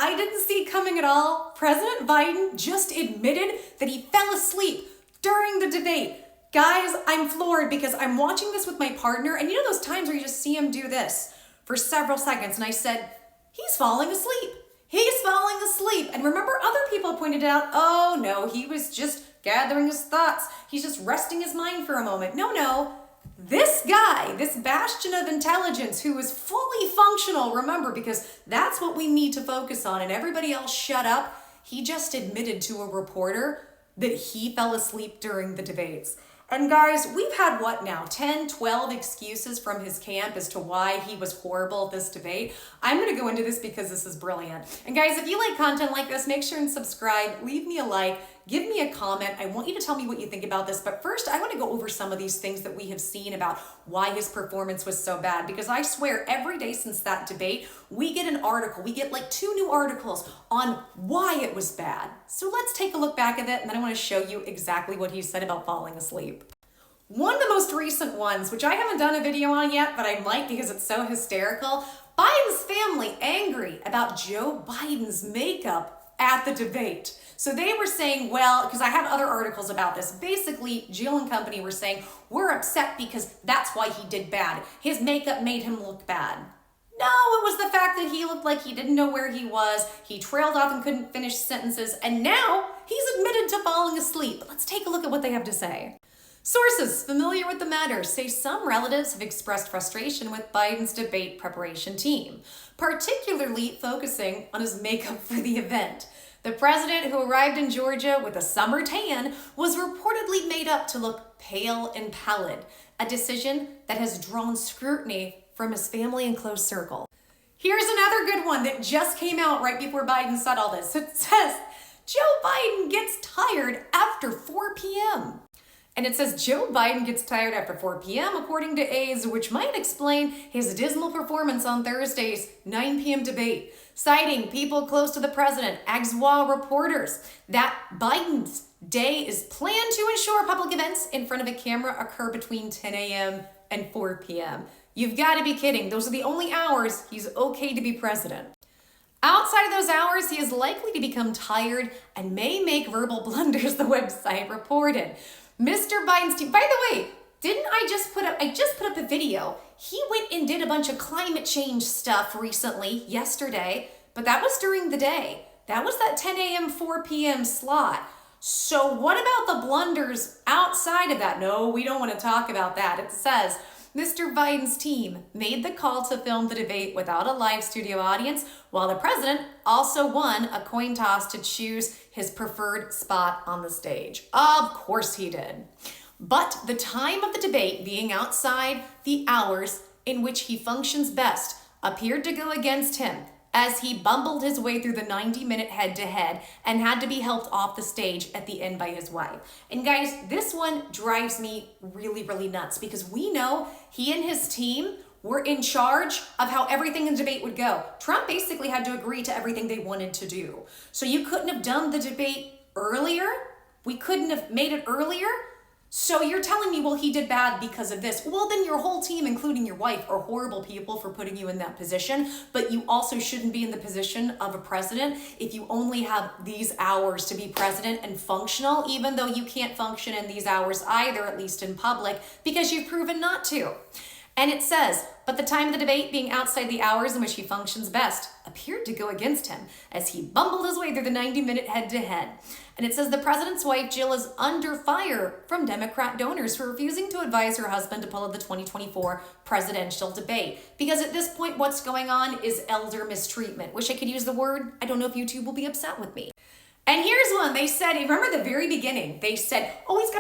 I didn't see coming at all. President Biden just admitted that he fell asleep during the debate. Guys, I'm floored because I'm watching this with my partner, and you know those times where you just see him do this for several seconds, and I said, he's falling asleep. He's falling asleep. And remember, other people pointed out, oh no, he was just gathering his thoughts. He's just resting his mind for a moment. No. This guy, this bastion of intelligence who is fully functional, remember, because that's what we need to focus on, and everybody else shut up, he just admitted to a reporter that he fell asleep during the debates. And guys, we've had what now, 10, 12 excuses from his camp as to why he was horrible at this debate. I'm gonna go into this because this is brilliant. And guys, if you like content like this, make sure and subscribe, leave me a like, give me a comment. I want you to tell me what you think about this. But first, I want to go over some of these things that we have seen about why his performance was so bad. Because I swear, every day since that debate, we get an article. We get like 2 new articles on why it was bad. So let's take a look back at it, and then I want to show you exactly what he said about falling asleep. One of the most recent ones, which I haven't done a video on yet, but I might because it's so hysterical, Biden's family angry about Joe Biden's makeup at the debate. So they were saying, well, because I have other articles about this, basically Jill and company were saying, we're upset because that's why he did bad. His makeup made him look bad. No, it was the fact that he looked like he didn't know where he was, he trailed off and couldn't finish sentences, and now he's admitted to falling asleep. Let's take a look at what they have to say. Sources familiar with the matter say some relatives have expressed frustration with Biden's debate preparation team, particularly focusing on his makeup for the event. The president, who arrived in Georgia with a summer tan, was reportedly made up to look pale and pallid, a decision that has drawn scrutiny from his family and close circle. Here's another good one that just came out right before Biden said all this. It says, Joe Biden gets tired after 4 p.m. And it says Joe Biden gets tired after 4 p.m. according to aides, which might explain his dismal performance on Thursday's 9 p.m. debate, citing people close to the president, Agzwa reporters, that Biden's day is planned to ensure public events in front of a camera occur between 10 a.m. and 4 p.m. You've got to be kidding. Those are the only hours he's okay to be president. Outside of those hours, he is likely to become tired and may make verbal blunders, the website reported. Mr. Biden's team, by the way, I just put up a video. He went and did a bunch of climate change stuff recently, yesterday, but that was during the day. That was that 10 a.m., 4 p.m. slot. So what about the blunders outside of that? No, we don't want to talk about that. It says, Mr. Biden's team made the call to film the debate without a live studio audience, while the president also won a coin toss to choose his preferred spot on the stage. Of course he did. But the time of the debate being outside the hours in which he functions best appeared to go against him, as he bumbled his way through the 90-minute head-to-head and had to be helped off the stage at the end by his wife. And guys, this one drives me really, really nuts because we know he and his team were in charge of how everything in the debate would go. Trump basically had to agree to everything they wanted to do. So you couldn't have done the debate earlier? We couldn't have made it earlier? So you're telling me, well, he did bad because of this. Well, then your whole team, including your wife, are horrible people for putting you in that position, but you also shouldn't be in the position of a president if you only have these hours to be president and functional, even though you can't function in these hours either, at least in public, because you've proven not to. And it says, but the time of the debate being outside the hours in which he functions best appeared to go against him as he bumbled his way through the 90-minute head-to-head. And it says the president's wife, Jill, is under fire from Democrat donors for refusing to advise her husband to pull out the 2024 presidential debate. Because at this point, what's going on is elder mistreatment. Wish I could use the word. I don't know if YouTube will be upset with me. And here's one. They said, remember the very beginning, they said, oh, he's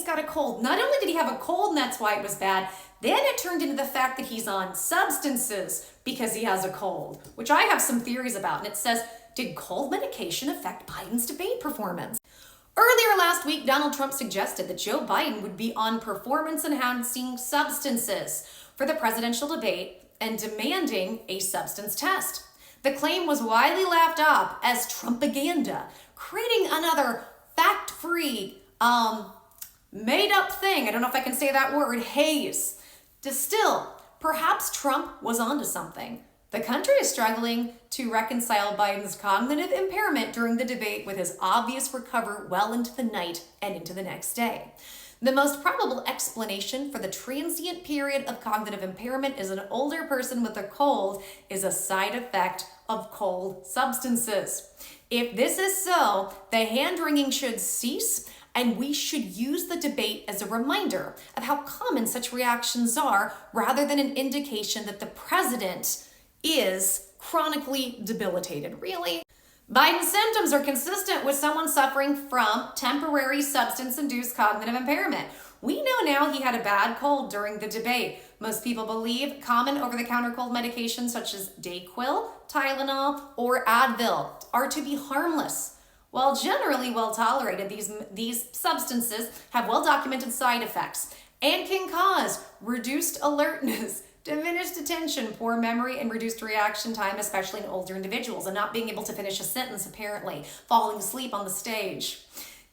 got a cold. Not only did he have a cold and that's why it was bad, then it turned into the fact that he's on substances because he has a cold, which I have some theories about. And it says, did cold medication affect Biden's debate performance? Earlier last week, Donald Trump suggested that Joe Biden would be on performance-enhancing substances for the presidential debate and demanding a substance test. The claim was widely laughed off as Trumpaganda, creating another fact-free, made-up thing. I don't know if I can say that word, haze. Still, perhaps Trump was onto something. The country is struggling to reconcile Biden's cognitive impairment during the debate with his obvious recovery well into the night and into the next day. The most probable explanation for the transient period of cognitive impairment is an older person with a cold is a side effect of cold substances. If this is so, the hand-wringing should cease, and we should use the debate as a reminder of how common such reactions are, rather than an indication that the president is chronically debilitated. Really? Biden's symptoms are consistent with someone suffering from temporary substance-induced cognitive impairment. We know now he had a bad cold during the debate. Most people believe common over-the-counter cold medications such as Dayquil, Tylenol, or Advil are to be harmless. While generally well tolerated, these substances have well-documented side effects and can cause reduced alertness, diminished attention, poor memory, and reduced reaction time, especially in older individuals, and not being able to finish a sentence, apparently, falling asleep on the stage.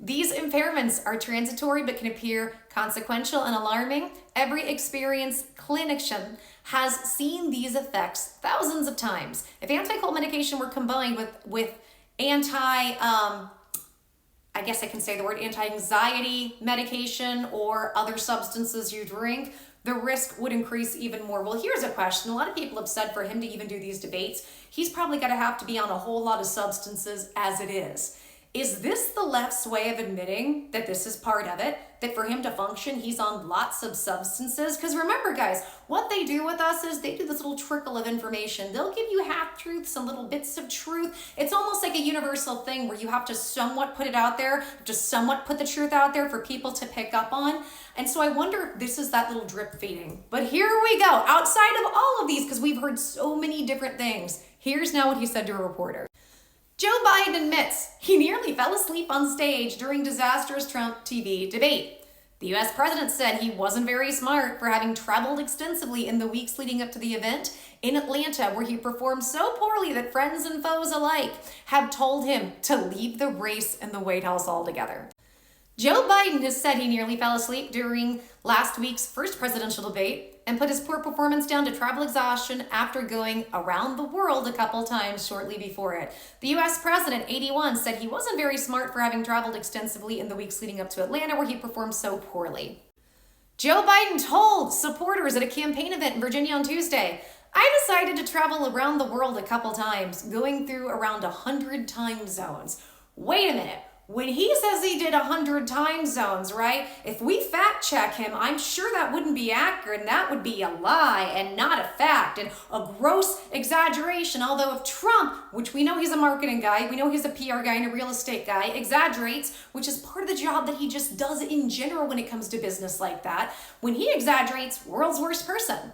These impairments are transitory but can appear consequential and alarming. Every experienced clinician has seen these effects thousands of times. If anti-cold medication were combined with anti-anxiety medication or other substances you drink, the risk would increase even more. Well, here's a question. A lot of people have said for him to even do these debates, he's probably going to have to be on a whole lot of substances as it is. Is this the left's way of admitting that this is part of it? That for him to function, he's on lots of substances? Because remember, guys, what they do with us is they do this little trickle of information. They'll give you half-truths and little bits of truth. It's almost like a universal thing where you have to somewhat put it out there, just somewhat put the truth out there for people to pick up on. And so I wonder if this is that little drip feeding. But here we go. Outside of all of these, because we've heard so many different things, here's now what he said to a reporter. Joe Biden admits he nearly fell asleep on stage during disastrous Trump TV debate. The U.S. president said he wasn't very smart for having traveled extensively in the weeks leading up to the event in Atlanta, where he performed so poorly that friends and foes alike have told him to leave the race in the White House altogether. Joe Biden has said he nearly fell asleep during last week's first presidential debate and put his poor performance down to travel exhaustion after going around the world a couple times shortly before it. The U.S. president, 81, said he wasn't very smart for having traveled extensively in the weeks leading up to Atlanta, where he performed so poorly. Joe Biden told supporters at a campaign event in Virginia on Tuesday, "I decided to travel around the world a couple times, going through around 100 time zones." Wait a minute. When he says he did 100 time zones, right? If we fact check him, I'm sure that wouldn't be accurate, and that would be a lie and not a fact and a gross exaggeration. Although if Trump, which we know he's a marketing guy, we know he's a PR guy and a real estate guy, exaggerates, which is part of the job that he just does in general when it comes to business like that, when he exaggerates, world's worst person.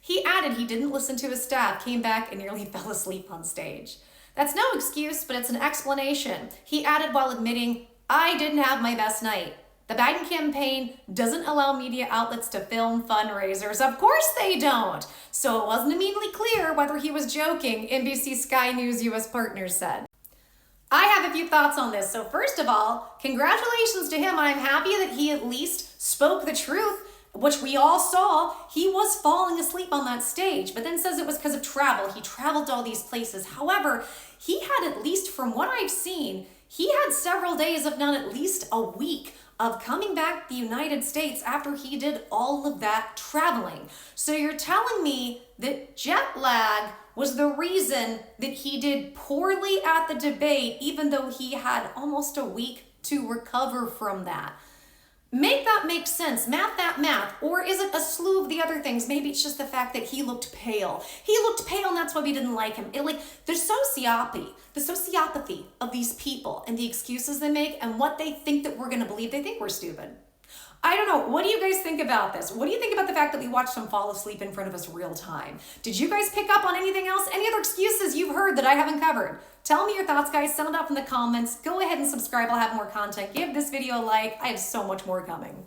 He added he didn't listen to his staff, came back and nearly fell asleep on stage. That's no excuse, but it's an explanation. He added while admitting, "I didn't have my best night." The Biden campaign doesn't allow media outlets to film fundraisers. Of course they don't. So it wasn't immediately clear whether he was joking, NBC Sky News U.S. partners said. I have a few thoughts on this. So first of all, congratulations to him. I'm happy that he at least spoke the truth, which we all saw. He was falling asleep on that stage, but then says it was because of travel. He traveled to all these places. However, he had, at least from what I've seen, he had several days, if not at least a week, of coming back to the United States after he did all of that traveling. So you're telling me that jet lag was the reason that he did poorly at the debate, even though he had almost a week to recover from that. Make that make sense. Math that math. Or is it a slew of the other things? Maybe it's just the fact that he looked pale. He looked pale and that's why we didn't like him. The sociopathy of these people and the excuses they make and what they think that we're going to believe. They think we're stupid. I don't know. What do you guys think about this? What do you think about the fact that we watched him fall asleep in front of us real time? Did you guys pick up on anything else? Any other excuses you've heard that I haven't covered? Tell me your thoughts, guys. Sound off in the comments. Go ahead and subscribe. I'll have more content. Give this video a like. I have so much more coming.